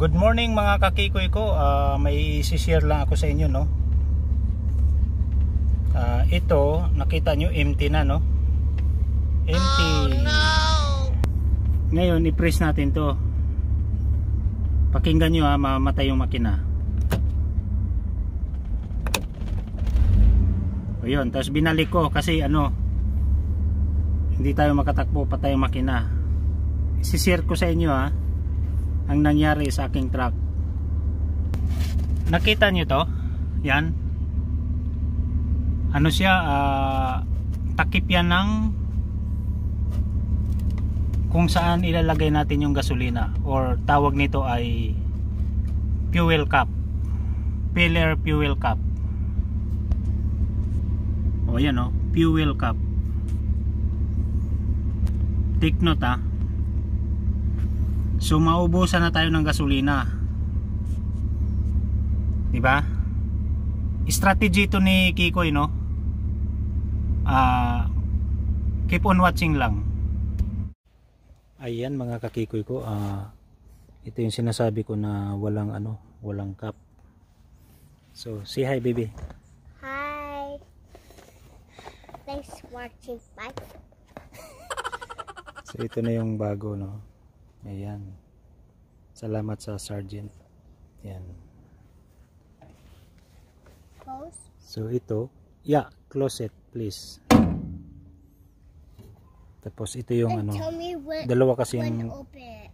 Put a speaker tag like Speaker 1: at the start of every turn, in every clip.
Speaker 1: Good morning mga kakikoy ko. May isi-share lang ako sa inyo, no. Ito, nakita nyo empty na, no. Empty. Oh, no. Ngayon i-press natin to. Pakinggan nyo, mamatay yung makina. O yun, tapos binalik ko kasi hindi tayo makatakbo, patay yung makina. Isi-share ko sa inyo ang nangyari sa aking truck. Nakita nyo to? Yan. Ano siya, takip yan ng kung saan ilalagay natin yung gasolina, or tawag nito ay fuel cap, filler fuel cap. O yan, fuel cap. Take note, so maubusan na tayo ng gasolina, diba? Strategy ito ni Kikoy, no? Keep on watching lang. Ayan mga kakikoy ko, ito yung sinasabi ko na walang cap. So say hi, baby.
Speaker 2: Hi. Thanks for watching. Bye.
Speaker 1: So ito na yung bago, no? Ayan. Salamat sa Sergeant. Ayan.
Speaker 2: Close.
Speaker 1: So ito, close it please. Tapos ito yung dalawa kasi yung
Speaker 2: okay?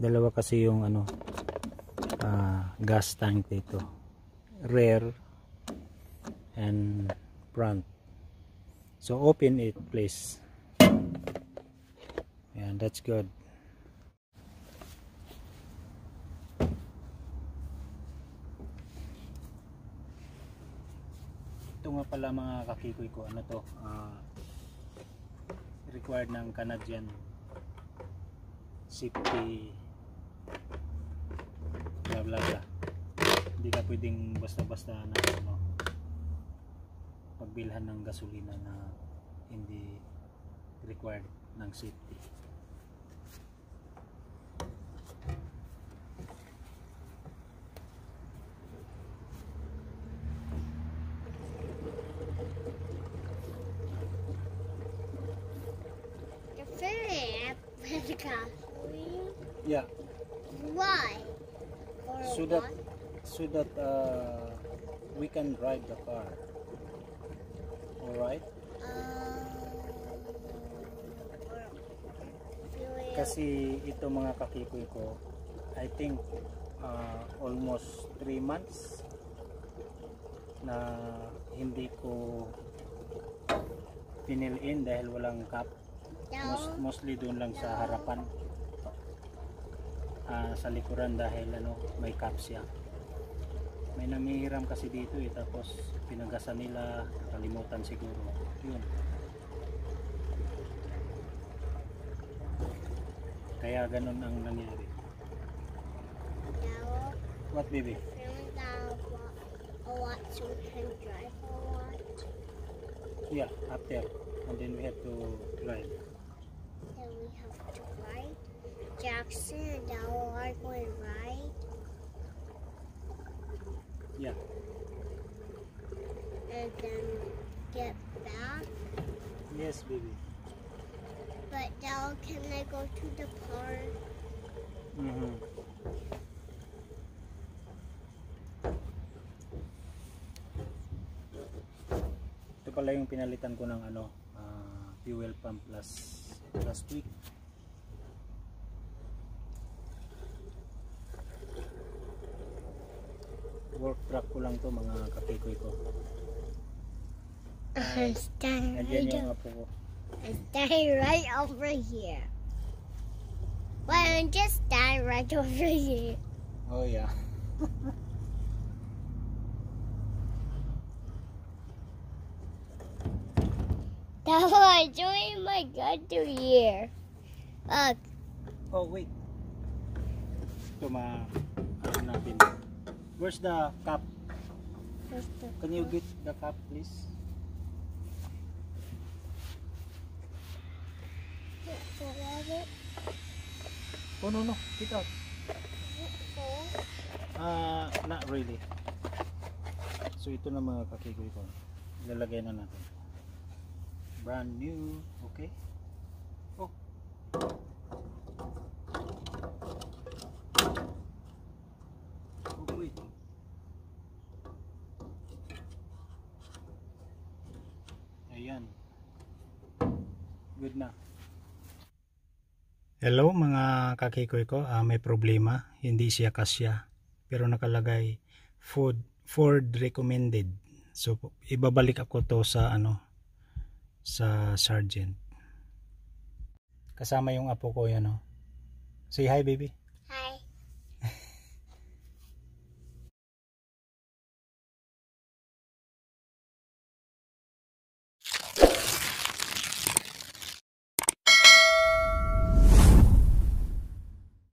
Speaker 1: Dalawa kasi yung gas tank dito. Rear and front. So open it please. Ayan, that's good. Ito nga pala mga kakikoy ko, required ng Canadian safety bla bla bla. Hindi ka pwedeng basta-basta na pagbilhan ng gasolina na hindi required ng safety. Yeah.
Speaker 2: Why?
Speaker 1: So that we can drive the car. All right? Kasi ito mga kakikoy ko, I think almost 3 months na hindi ko pinil in dahil walang cap. Mostly doon lang sa harapan, sa likuran dahil may cap siya. May namihiram kasi dito tapos pinagasan nila, kalimutan siguro yun, kaya ganun ang nangyari. What, baby?
Speaker 2: A lot so we can drive a lot.
Speaker 1: Yeah, up there, and then we have to drive.
Speaker 2: Then we have to ride. Jackson and Dao are going to ride.
Speaker 1: Yeah.
Speaker 2: And then get back.
Speaker 1: Yes, baby.
Speaker 2: But Dao, can I go to the park?
Speaker 1: Ito pala yung pinalitan ko ng fuel pump last week. Work truck ko lang to mga kakikoy ko. Nandiyan yung apo ko.
Speaker 2: Stand right over here. Why don't you stand right over here?
Speaker 1: Oh yeah.
Speaker 2: That's why I'm doing my gun to here. Look.
Speaker 1: Oh wait. Ito natin. Where's the cap? Can you get the cap please? Oh no, get out. Not really. So ito na mga kakikoy ko. Ilalagay na natin. Brand new. Okay. Oh. Oh wait. Ayan. Good na. Hello mga kakikoy ko. May problema. Hindi siya kasya. Pero nakalagay Ford recommended. So ibabalik ako to sa sa Sargent. Kasama yung apo ko yan. Say hi baby.
Speaker 2: Hi.